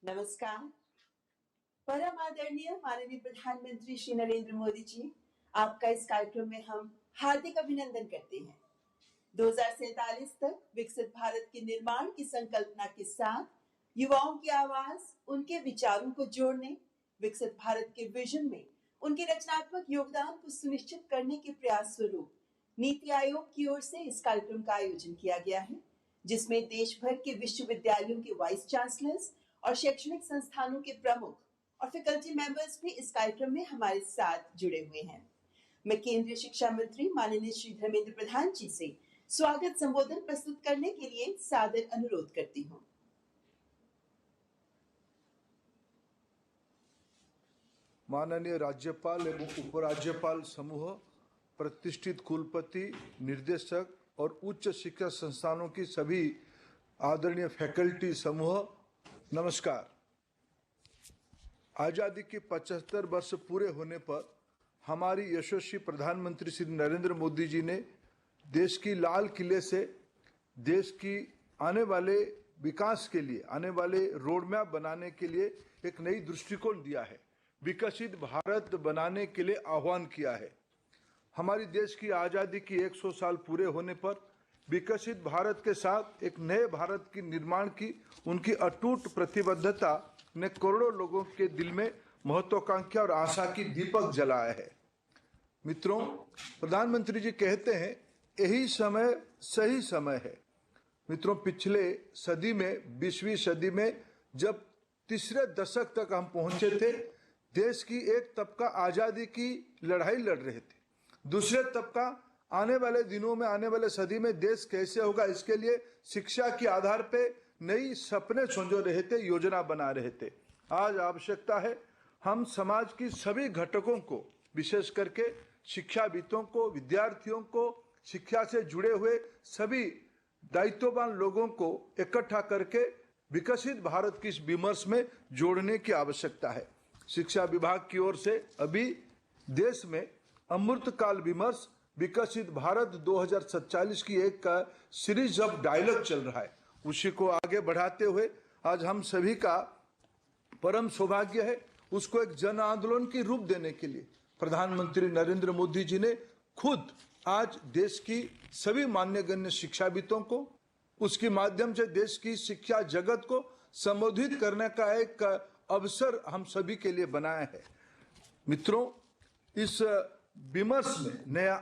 नमस्कार। परम आदरणीय माननीय प्रधानमंत्री श्री नरेंद्र मोदी जी, आपका इस कार्यक्रम में हम हार्दिक अभिनंदन करते हैं। 2047 तक विकसित भारत के निर्माण की संकल्पना के साथ युवाओं की आवाज, उनके विचारों को जोड़ने, विकसित भारत के विजन में उनके रचनात्मक योगदान को सुनिश्चित करने के प्रयास स्वरूप नीति आयोग की ओर से इस कार्यक्रम का आयोजन किया गया है, जिसमें देश भर के विश्वविद्यालयों के वाइस चांसलर्स और शैक्षणिक संस्थानों के प्रमुख और फैकल्टी मेंबर्स भी इस कार्यक्रम में हमारे साथ जुड़े हुए हैं। मैं केंद्रीय शिक्षा मंत्री माननीय श्री धर्मेंद्र प्रधान जी से स्वागत संबोधन प्रस्तुत करने के लिए सादर अनुरोध करती हूँ। माननीय राज्यपाल एवं उपराज्यपाल समूह, प्रतिष्ठित कुलपति, निर्देशक और उच्च शिक्षा संस्थानों की सभी आदरणीय फैकल्टी समूह, नमस्कार। आज़ादी के 75 वर्ष पूरे होने पर हमारी यशस्वी प्रधानमंत्री श्री नरेंद्र मोदी जी ने देश की लाल किले से देश की आने वाले विकास के लिए, आने वाले रोड मैप बनाने के लिए एक नई दृष्टिकोण दिया है, विकसित भारत बनाने के लिए आह्वान किया है। हमारी देश की आज़ादी की 100 साल पूरे होने पर विकसित भारत के साथ एक नए भारत की निर्माण की उनकी अटूट प्रतिबद्धता ने करोड़ों लोगों के दिल में महत्वाकांक्षा और आशा की दीपक जलाया है। मित्रों, प्रधानमंत्री जी कहते हैं यही समय सही समय है। मित्रों, पिछले सदी में, 20वीं सदी में जब तीसरे दशक तक हम पहुंचे थे, देश की एक तबका आज़ादी की लड़ाई लड़ रहे थे, दूसरे तबका आने वाले दिनों में, आने वाले सदी में देश कैसे होगा, इसके लिए शिक्षा के आधार पे नई सपने संजो रहे थे, योजना बना रहे थे। आज आवश्यकता है हम समाज की सभी घटकों को, विशेष करके शिक्षाविदों को, विद्यार्थियों को, शिक्षा से जुड़े हुए सभी दायित्ववान लोगों को इकट्ठा करके विकसित भारत की इस विमर्श में जोड़ने की आवश्यकता है। शिक्षा विभाग की ओर से अभी देश में अमृतकाल विमर्श विकसित भारत 2047 की एक सीरीज ऑफ डायलॉग चल रहा है। उसी को आगे बढ़ाते हुए आज हम सभी का परम सौभाग्य है उसको एक जन आंदोलन की रूप देने के लिए प्रधानमंत्री नरेंद्र मोदी जी ने खुद आज देश की सभी मान्यगण्य शिक्षाविदों को, उसके माध्यम से देश की शिक्षा जगत को संबोधित करने का एक अवसर हम सभी के लिए बनाया है। मित्रों, इस विमर्श में नया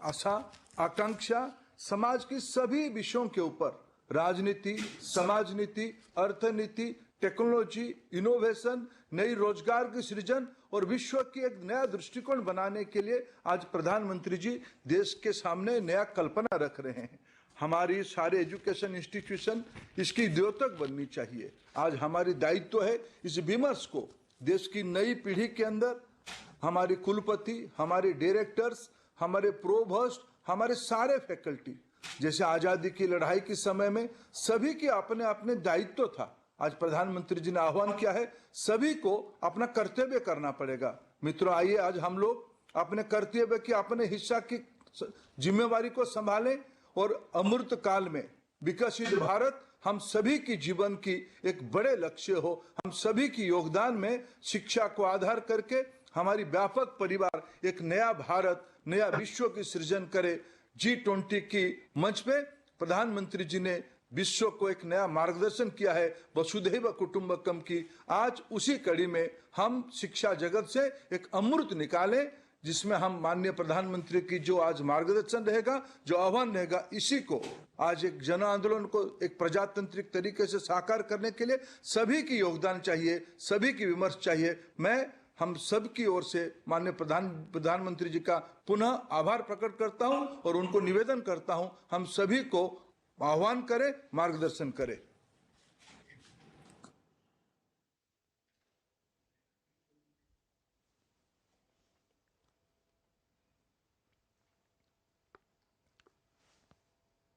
आशा, आकांक्षा समाज की सभी विषयों के ऊपर, राजनीति, समाज नीति, अर्थनीति, टेक्नोलॉजी, इनोवेशन, नई रोजगार की सृजन और विश्व की एक नया दृष्टिकोण बनाने के लिए आज प्रधानमंत्री जी देश के सामने नया कल्पना रख रहे हैं। हमारी सारे एजुकेशन इंस्टीट्यूशन इसकी द्योतक बननी चाहिए। आज हमारी दायित्व है इस विमर्श को देश की नई पीढ़ी के अंदर हमारे कुलपति, हमारे डायरेक्टर्स, हमारे प्रोभोस्ट, हमारे सारे फैकल्टी, जैसे आजादी की लड़ाई के समय में सभी के अपने अपने दायित्व था, आज प्रधानमंत्री जी ने आह्वान किया है सभी को अपना कर्तव्य करना पड़ेगा। मित्रों, आइए आज हम लोग अपने कर्तव्य की, अपने हिस्सा की जिम्मेवारी को संभालें और अमृत काल में विकसित भारत हम सभी की जीवन की एक बड़े लक्ष्य हो। हम सभी की योगदान में शिक्षा को आधार करके हमारी व्यापक परिवार एक नया भारत, नया विश्व की सृजन करे। G20 की मंच पे प्रधानमंत्री जी ने विश्व को एक नया मार्गदर्शन किया है वसुधैव कुटुंबकम की। आज उसी कड़ी में हम शिक्षा जगत से एक अमृत निकालें, जिसमें हम माननीय प्रधानमंत्री की जो आज मार्गदर्शन रहेगा, जो आह्वान रहेगा, इसी को आज एक जन आंदोलन को एक प्रजातांत्रिक तरीके से साकार करने के लिए सभी की योगदान चाहिए, सभी की विमर्श चाहिए। मैं हम सब की ओर से माननीय प्रधानमंत्री जी का पुनः आभार प्रकट करता हूं और उनको निवेदन करता हूं हम सभी को आह्वान करें, मार्गदर्शन करें।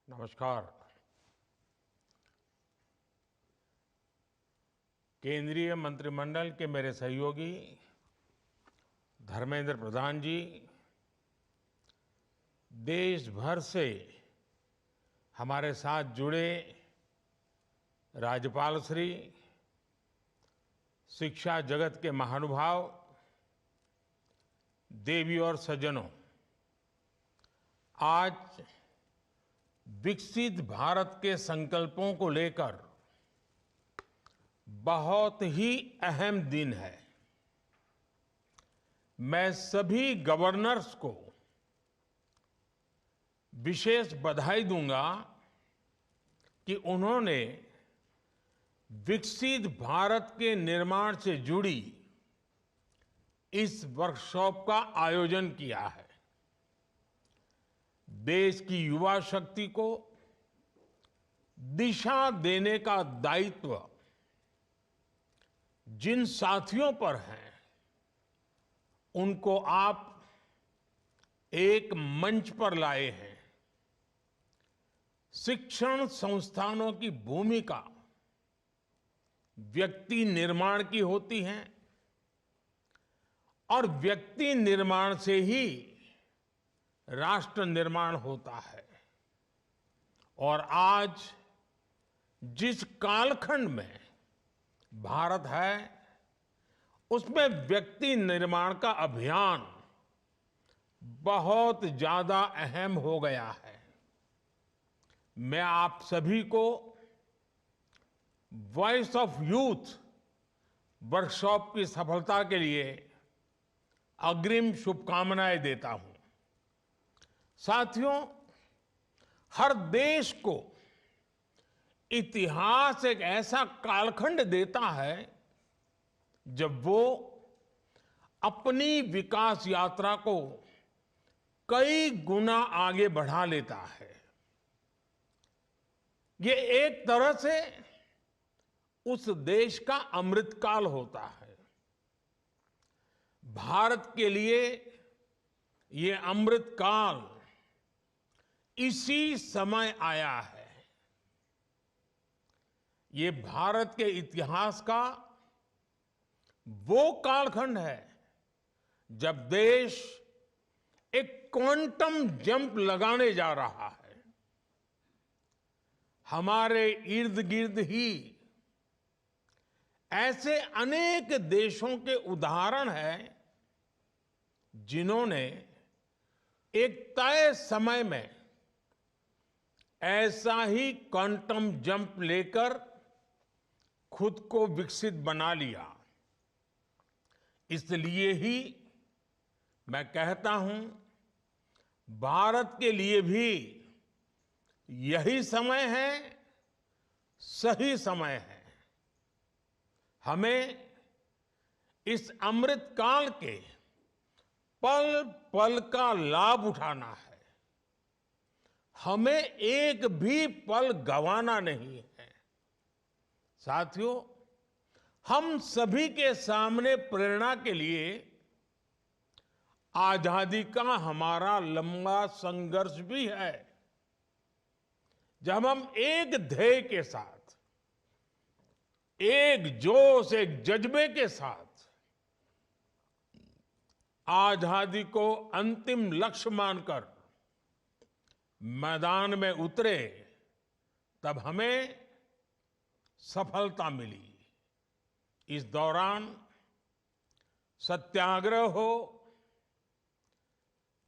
नमस्कार। केंद्रीय मंत्रिमंडल के मेरे सहयोगी धर्मेंद्र प्रधान जी, देश भर से हमारे साथ जुड़े राज्यपाल श्री, शिक्षा जगत के महानुभाव, देवी और सज्जनों, आज विकसित भारत के संकल्पों को लेकर बहुत ही अहम दिन है। मैं सभी गवर्नर्स को विशेष बधाई दूंगा कि उन्होंने विकसित भारत के निर्माण से जुड़ी इस वर्कशॉप का आयोजन किया है। देश की युवा शक्ति को दिशा देने का दायित्व जिन साथियों पर है, उनको आप एक मंच पर लाए हैं। शिक्षण संस्थानों की भूमिका व्यक्ति निर्माण की होती है और व्यक्ति निर्माण से ही राष्ट्र निर्माण होता है। और आज जिस कालखंड में भारत है, उसमें व्यक्ति निर्माण का अभियान बहुत ज्यादा अहम हो गया है। मैं आप सभी को वॉइस ऑफ यूथ वर्कशॉप की सफलता के लिए अग्रिम शुभकामनाएं देता हूं। साथियों, हर देश को इतिहास एक ऐसा कालखंड देता है जब वो अपनी विकास यात्रा को कई गुना आगे बढ़ा लेता है। ये एक तरह से उस देश का अमृतकाल होता है। भारत के लिए ये अमृतकाल इसी समय आया है। ये भारत के इतिहास का वो कालखंड है जब देश एक क्वांटम जंप लगाने जा रहा है। हमारे इर्द गिर्द ही ऐसे अनेक देशों के उदाहरण हैं जिन्होंने एक तय समय में ऐसा ही क्वांटम जंप लेकर खुद को विकसित बना लिया। इसलिए ही मैं कहता हूं, भारत के लिए भी यही समय है, सही समय है। हमें इस अमृत काल के पल पल का लाभ उठाना है। हमें एक भी पल गंवाना नहीं है। साथियों, हम सभी के सामने प्रेरणा के लिए आजादी का हमारा लंबा संघर्ष भी है। जब हम एक ध्येय के साथ, एक जोश, एक जज्बे के साथ आजादी को अंतिम लक्ष्य मानकर मैदान में उतरे, तब हमें सफलता मिली। इस दौरान सत्याग्रह हो,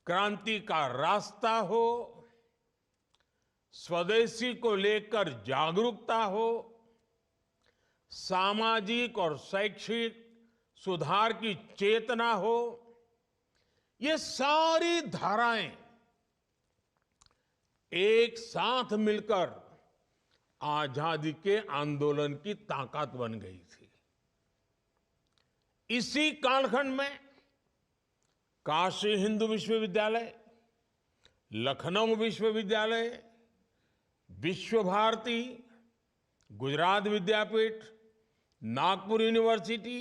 क्रांति का रास्ता हो, स्वदेशी को लेकर जागरूकता हो, सामाजिक और शैक्षिक सुधार की चेतना हो, ये सारी धाराएं एक साथ मिलकर आजादी के आंदोलन की ताकत बन गई थी। इसी कालखंड में काशी हिंदू विश्वविद्यालय, लखनऊ विश्वविद्यालय, Visva Bharati, Gujarat Vidyapith, Nagpur university,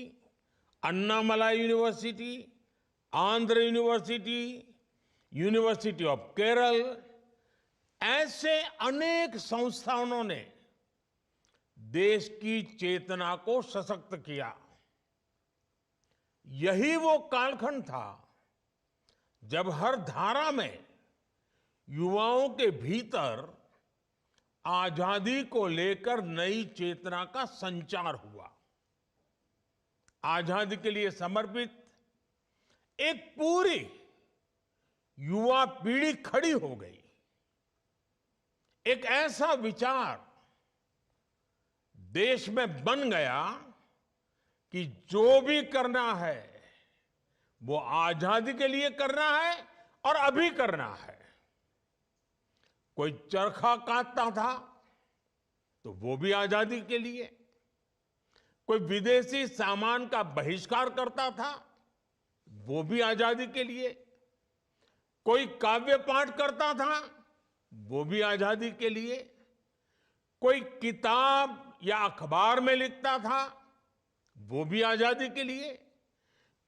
Annamalai university, Andhra university, university of Kerala, ऐसे अनेक संस्थानों ने देश की चेतना को सशक्त किया। यही वो कालखंड था जब हर धारा में युवाओं के भीतर आजादी को लेकर नई चेतना का संचार हुआ। आजादी के लिए समर्पित एक पूरी युवा पीढ़ी खड़ी हो गई। एक ऐसा विचार देश में बन गया कि जो भी करना है वो आजादी के लिए करना है और अभी करना है। कोई चरखा काटता था तो वो भी आजादी के लिए, कोई विदेशी सामान का बहिष्कार करता था वो भी आजादी के लिए, कोई काव्य पाठ करता था वो भी आजादी के लिए, कोई किताब या अखबार में लिखता था वो भी आजादी के लिए,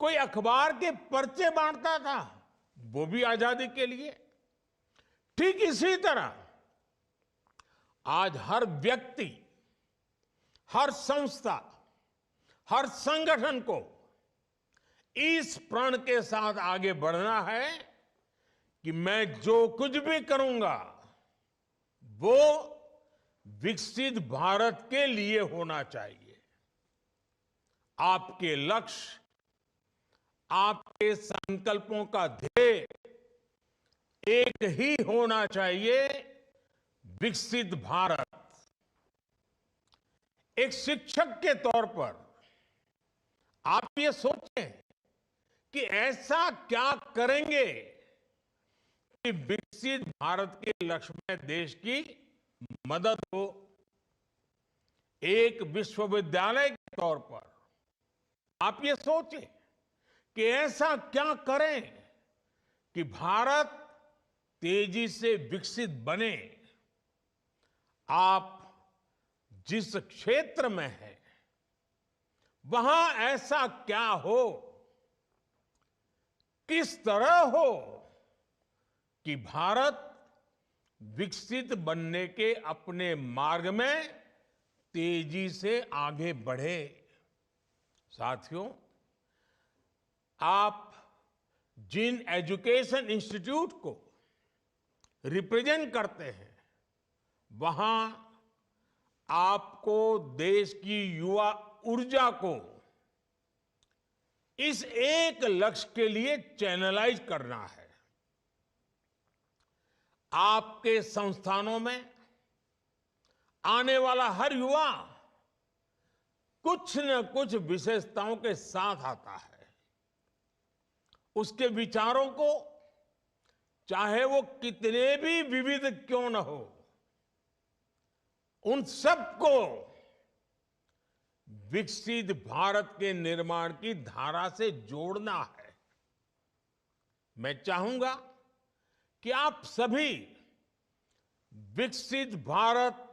कोई अखबार के पर्चे बांटता था वो भी आजादी के लिए। ठीक इसी तरह आज हर व्यक्ति, हर संस्था, हर संगठन को इस प्रण के साथ आगे बढ़ना है कि मैं जो कुछ भी करूंगा वो विकसित भारत के लिए होना चाहिए। आपके लक्ष्य, आपके संकल्पों का ध्येय एक ही होना चाहिए, विकसित भारत। एक शिक्षक के तौर पर आप ये सोचें कि ऐसा क्या करेंगे कि विकसित भारत के लक्ष्य में देश की मदद हो। एक विश्वविद्यालय के तौर पर आप ये सोचें कि ऐसा क्या करें कि भारत तेजी से विकसित बने। आप जिस क्षेत्र में हैं वहां ऐसा क्या हो, किस तरह हो कि भारत विकसित बनने के अपने मार्ग में तेजी से आगे बढ़े। साथियों, आप जिन एजुकेशन इंस्टीट्यूट को रिप्रेजेंट करते हैं वहां आपको देश की युवा ऊर्जा को इस एक लक्ष्य के लिए चैनलाइज करना है। आपके संस्थानों में आने वाला हर युवा कुछ न कुछ विशेषताओं के साथ आता है। उसके विचारों को चाहे वो कितने भी विविध क्यों न हो, उन सबको विकसित भारत के निर्माण की धारा से जोड़ना है। मैं चाहूंगा कि आप सभी विकसित भारत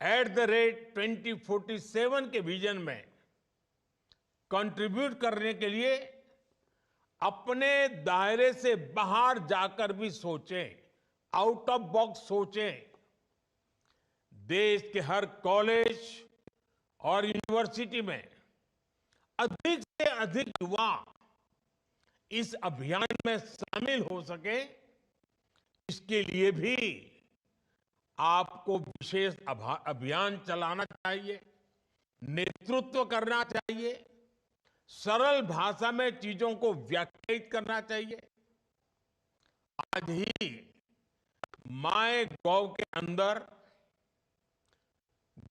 @2047 के विजन में कंट्रीब्यूट करने के लिए अपने दायरे से बाहर जाकर भी सोचें, आउट ऑफ बॉक्स सोचें। देश के हर कॉलेज और यूनिवर्सिटी में अधिक से अधिक युवा इस अभियान में शामिल हो सके, इसके लिए भी आपको विशेष अभियान चलाना चाहिए, नेतृत्व करना चाहिए, सरल भाषा में चीजों को व्याख्यायित करना चाहिए। आज ही माय गॉव के अंदर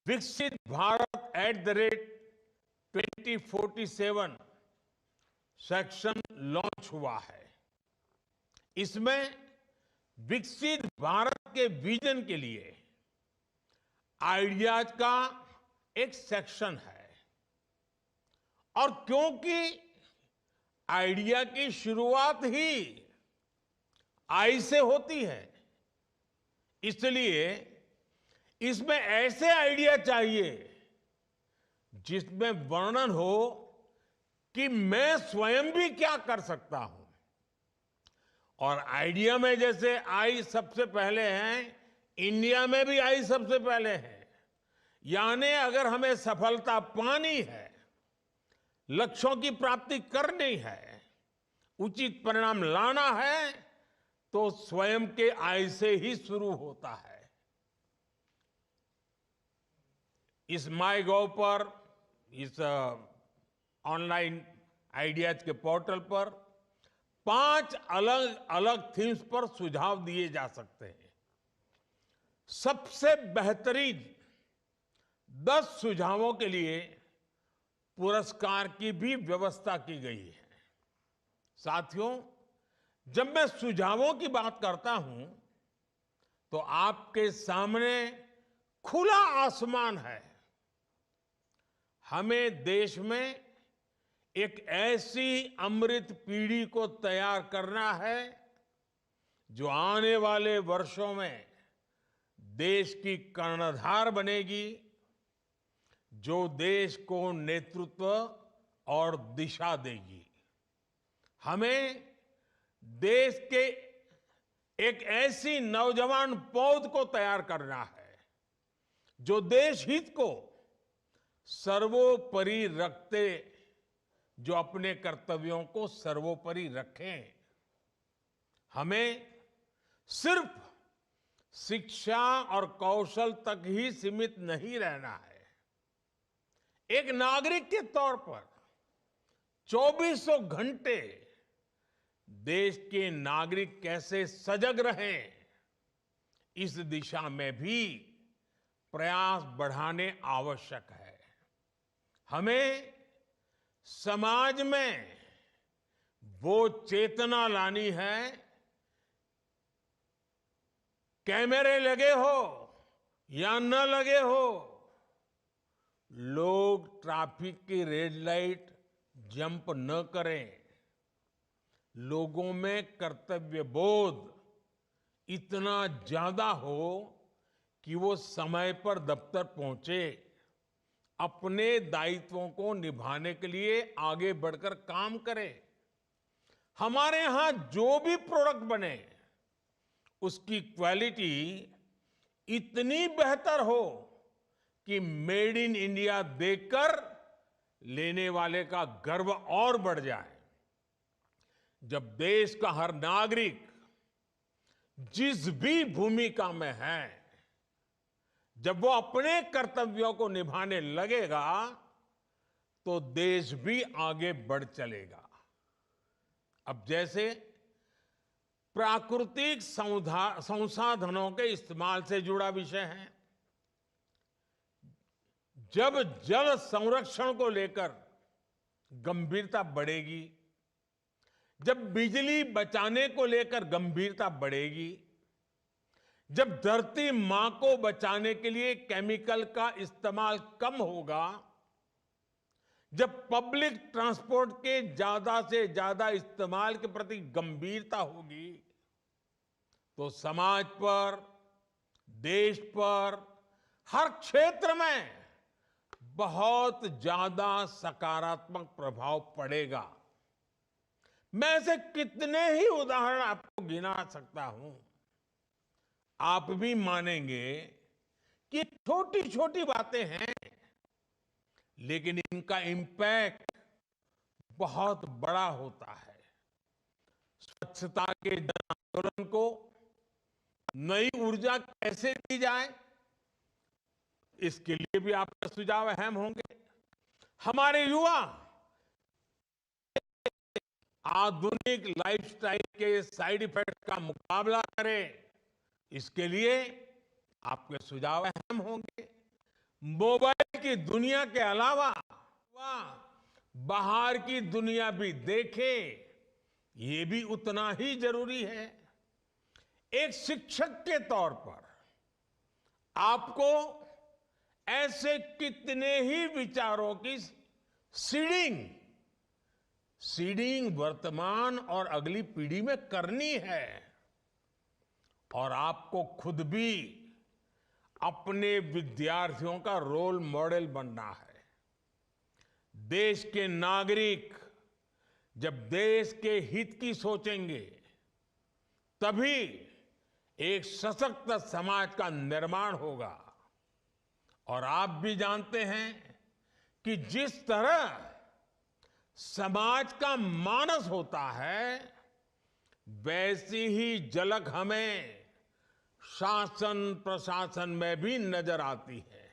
विकसित भारत @2047 सेक्शन लॉन्च हुआ है। इसमें विकसित भारत के विजन के लिए आइडियाज का एक सेक्शन है। और क्योंकि आइडिया की शुरुआत ही आई से होती है, इसलिए इसमें ऐसे आइडिया चाहिए जिसमें वर्णन हो कि मैं स्वयं भी क्या कर सकता हूं। और आइडिया में जैसे आई सबसे पहले है, इंडिया में भी आई सबसे पहले है। यानी अगर हमें सफलता पानी है, लक्ष्यों की प्राप्ति करनी है, उचित परिणाम लाना है, तो स्वयं के आय से ही शुरू होता है। इस माय गॉव पर, इस ऑनलाइन आइडियाज के पोर्टल पर 5 अलग अलग थीम्स पर सुझाव दिए जा सकते हैं। सबसे बेहतरीन 10 सुझावों के लिए पुरस्कार की भी व्यवस्था की गई है। साथियों, जब मैं सुझावों की बात करता हूं तो आपके सामने खुला आसमान है। हमें देश में एक ऐसी अमृत पीढ़ी को तैयार करना है जो आने वाले वर्षों में देश की कर्णधार बनेगी, जो देश को नेतृत्व और दिशा देगी। हमें देश के एक ऐसी नौजवान पौध को तैयार करना है जो देश हित को सर्वोपरि रखते, जो अपने कर्तव्यों को सर्वोपरि रखें। हमें सिर्फ शिक्षा और कौशल तक ही सीमित नहीं रहना है। एक नागरिक के तौर पर 2400 घंटे देश के नागरिक कैसे सजग रहें, इस दिशा में भी प्रयास बढ़ाने आवश्यक है। हमें समाज में वो चेतना लानी है, कैमरे लगे हो या न लगे हो, लोग ट्रैफिक की रेड लाइट जंप न करें। लोगों में कर्तव्य बोध इतना ज्यादा हो कि वो समय पर दफ्तर पहुंचे, अपने दायित्वों को निभाने के लिए आगे बढ़कर काम करें। हमारे यहां जो भी प्रोडक्ट बने उसकी क्वालिटी इतनी बेहतर हो कि मेड इन इंडिया देखकर लेने वाले का गर्व और बढ़ जाए। जब देश का हर नागरिक जिस भी भूमिका में है, जब वो अपने कर्तव्यों को निभाने लगेगा तो देश भी आगे बढ़ चलेगा। अब जैसे प्राकृतिक संसाधनों के इस्तेमाल से जुड़ा विषय है, जब जल संरक्षण को लेकर गंभीरता बढ़ेगी, जब बिजली बचाने को लेकर गंभीरता बढ़ेगी, जब धरती मां को बचाने के लिए केमिकल का इस्तेमाल कम होगा, जब पब्लिक ट्रांसपोर्ट के ज्यादा से ज्यादा इस्तेमाल के प्रति गंभीरता होगी, तो समाज पर, देश पर, हर क्षेत्र में बहुत ज्यादा सकारात्मक प्रभाव पड़ेगा। मैं ऐसे कितने ही उदाहरण आपको गिना सकता हूं। आप भी मानेंगे कि छोटी छोटी बातें हैं, लेकिन इनका इंपैक्ट बहुत बड़ा होता है। स्वच्छता के जन आंदोलन को नई ऊर्जा कैसे दी जाए, इसके लिए भी आपके सुझाव अहम होंगे। हमारे युवा आधुनिक लाइफस्टाइल के साइड इफेक्ट का मुकाबला करें, इसके लिए आपके सुझाव अहम होंगे। मोबाइल की दुनिया के अलावा बाहर की दुनिया भी देखें, ये भी उतना ही जरूरी है। एक शिक्षक के तौर पर आपको ऐसे कितने ही विचारों की सीडिंग वर्तमान और अगली पीढ़ी में करनी है, और आपको खुद भी अपने विद्यार्थियों का रोल मॉडल बनना है। देश के नागरिक जब देश के हित की सोचेंगे, तभी एक सशक्त समाज का निर्माण होगा। और आप भी जानते हैं कि जिस तरह समाज का मानस होता है, वैसी ही झलक हमें शासन प्रशासन में भी नजर आती है।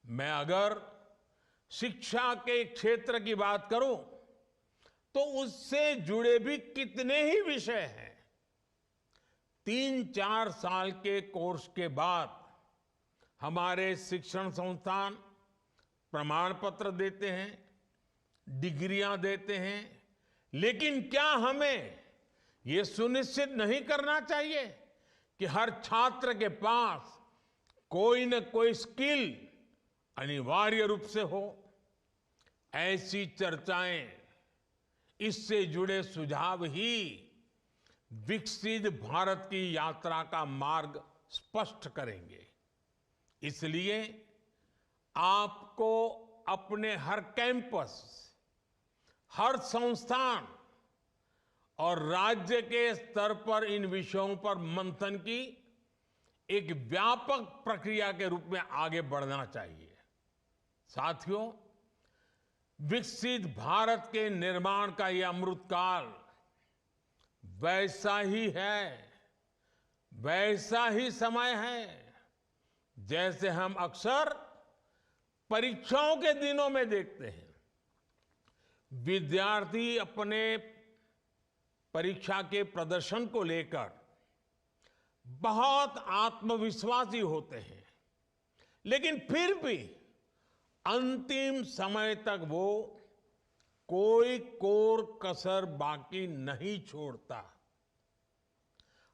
मैं अगर शिक्षा के क्षेत्र की बात करूं तो उससे जुड़े भी कितने ही विषय हैं। 3-4 साल के कोर्स के बाद हमारे शिक्षण संस्थान प्रमाण पत्र देते हैं, डिग्रियां देते हैं, लेकिन क्या हमें यह सुनिश्चित नहीं करना चाहिए कि हर छात्र के पास कोई न कोई स्किल अनिवार्य रूप से हो? ऐसी चर्चाएं, इससे जुड़े सुझाव ही विकसित भारत की यात्रा का मार्ग स्पष्ट करेंगे। इसलिए आपको अपने हर कैंपस, हर संस्थान और राज्य के स्तर पर इन विषयों पर मंथन की एक व्यापक प्रक्रिया के रूप में आगे बढ़ना चाहिए। साथियों, विकसित भारत के निर्माण का यह अमृतकाल वैसा ही है, वैसा ही समय है जैसे हम अक्सर परीक्षाओं के दिनों में देखते हैं। विद्यार्थी अपने परीक्षा के प्रदर्शन को लेकर बहुत आत्मविश्वासी होते हैं, लेकिन फिर भी अंतिम समय तक वो कोई कोर कसर बाकी नहीं छोड़ता।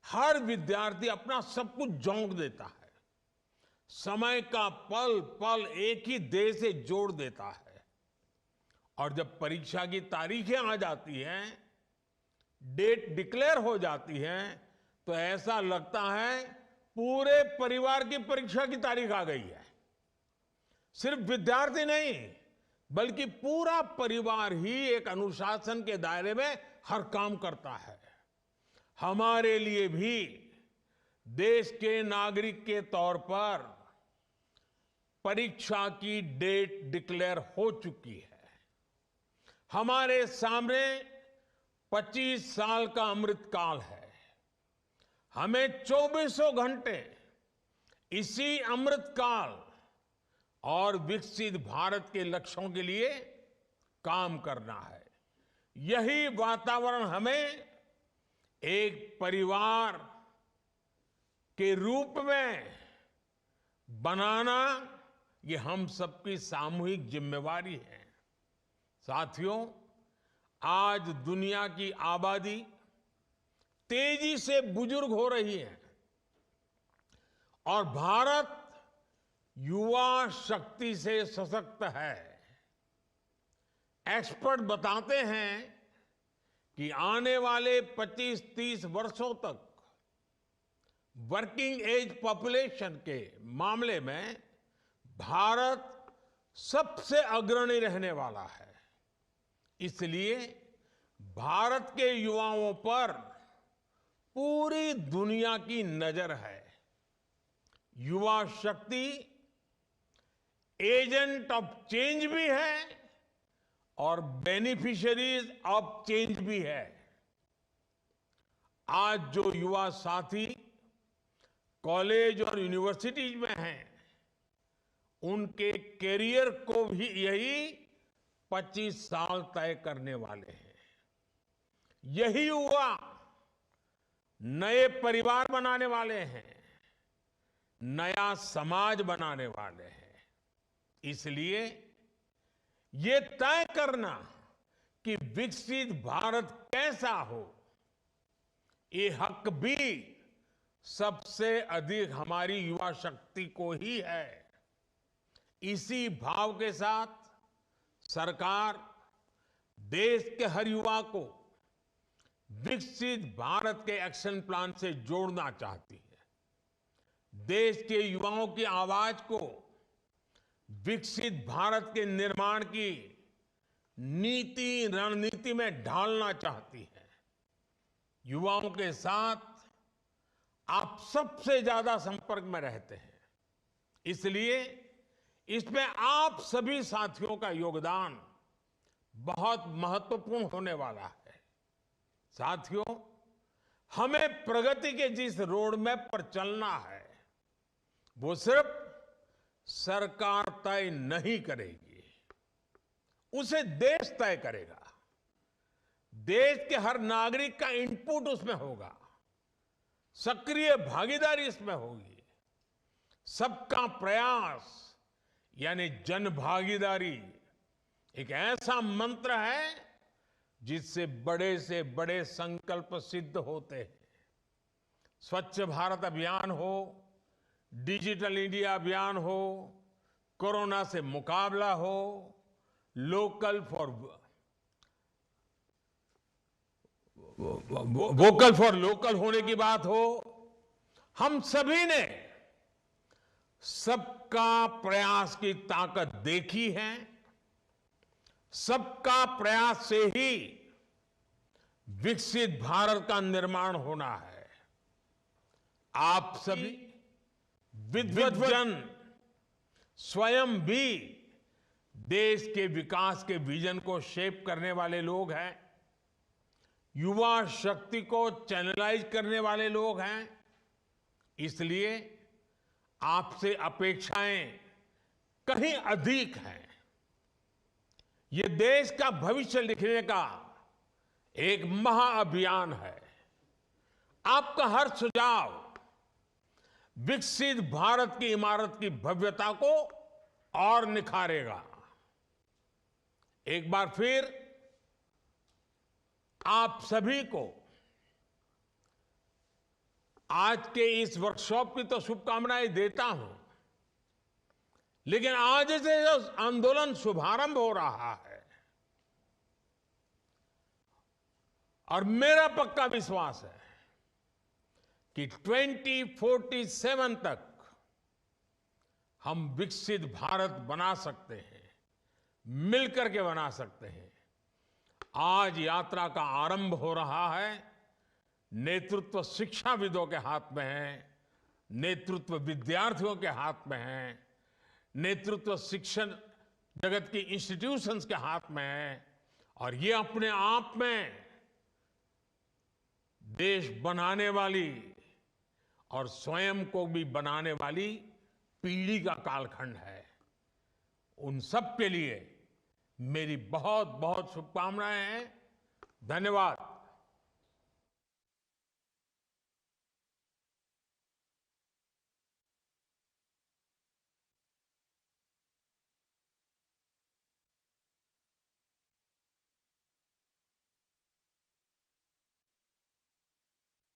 हर विद्यार्थी अपना सब कुछ झोंक देता है, समय का पल पल एक ही देह से जोड़ देता है, और जब परीक्षा की तारीखें आ जाती हैं, डेट डिक्लेयर हो जाती है, तो ऐसा लगता है पूरे परिवार की परीक्षा की तारीख आ गई है। सिर्फ विद्यार्थी नहीं, बल्कि पूरा परिवार ही एक अनुशासन के दायरे में हर काम करता है। हमारे लिए भी देश के नागरिक के तौर पर परीक्षा की डेट डिक्लेयर हो चुकी है। हमारे सामने 25 साल का अमृतकाल है। हमें 24 घंटे इसी अमृतकाल और विकसित भारत के लक्ष्यों के लिए काम करना है। यही वातावरण हमें एक परिवार के रूप में बनाना, ये हम सबकी सामूहिक जिम्मेवारी है। साथियों, आज दुनिया की आबादी तेजी से बुजुर्ग हो रही है और भारत युवा शक्ति से सशक्त है। एक्सपर्ट बताते हैं कि आने वाले 25-30 वर्षों तक वर्किंग एज पॉपुलेशन के मामले में भारत सबसे अग्रणी रहने वाला है। इसलिए भारत के युवाओं पर पूरी दुनिया की नजर है। युवा शक्ति एजेंट ऑफ चेंज भी है और बेनिफिशियरीज ऑफ चेंज भी है। आज जो युवा साथी कॉलेज और यूनिवर्सिटीज में हैं, उनके कैरियर को भी यही 25 साल तय करने वाले हैं। यही युवा नए परिवार बनाने वाले हैं, नया समाज बनाने वाले हैं। इसलिए ये तय करना कि विकसित भारत कैसा हो, ये हक भी सबसे अधिक हमारी युवा शक्ति को ही है। इसी भाव के साथ सरकार देश के हर युवा को विकसित भारत के एक्शन प्लान से जोड़ना चाहती है। देश के युवाओं की आवाज को विकसित भारत के निर्माण की नीति रणनीति में ढालना चाहती है। युवाओं के साथ आप सबसे ज्यादा संपर्क में रहते हैं, इसलिए इसमें आप सभी साथियों का योगदान बहुत महत्वपूर्ण होने वाला है। साथियों, हमें प्रगति के जिस रोड मैप पर चलना है, वो सिर्फ सरकार तय नहीं करेगी। उसे देश तय करेगा। देश के हर नागरिक का इनपुट उसमें होगा, सक्रिय भागीदारी इसमें होगी। सबका प्रयास यानी जन भागीदारी एक ऐसा मंत्र है जिससे बड़े से बड़े संकल्प सिद्ध होते हैं। स्वच्छ भारत अभियान हो, डिजिटल इंडिया अभियान हो, कोरोना से मुकाबला हो, वोकल फॉर लोकल होने की बात हो, हम सभी ने सबका प्रयास की ताकत देखी है। सबका प्रयास से ही विकसित भारत का निर्माण होना है। आप सभी विद्वद्जन स्वयं भी देश के विकास के विजन को शेप करने वाले लोग हैं, युवा शक्ति को चैनलाइज करने वाले लोग हैं। इसलिए आपसे अपेक्षाएं कहीं अधिक हैं। ये देश का भविष्य लिखने का एक महाअभियान है। आपका हर सुझाव विकसित भारत की इमारत की भव्यता को और निखारेगा। एक बार फिर आप सभी को आज के इस वर्कशॉप की तो शुभकामनाएं देता हूं, लेकिन आज से जो आंदोलन शुभारंभ हो रहा है और मेरा पक्का विश्वास है कि 2047 तक हम विकसित भारत बना सकते हैं, मिलकर के बना सकते हैं। आज यात्रा का आरंभ हो रहा है। नेतृत्व शिक्षाविदों के हाथ में है, नेतृत्व विद्यार्थियों के हाथ में है, नेतृत्व शिक्षण जगत की इंस्टीट्यूशंस के हाथ में है। और ये अपने आप में देश बनाने वाली और स्वयं को भी बनाने वाली पीढ़ी का कालखंड है। उन सब के लिए मेरी बहुत बहुत शुभकामनाएं हैं। धन्यवाद।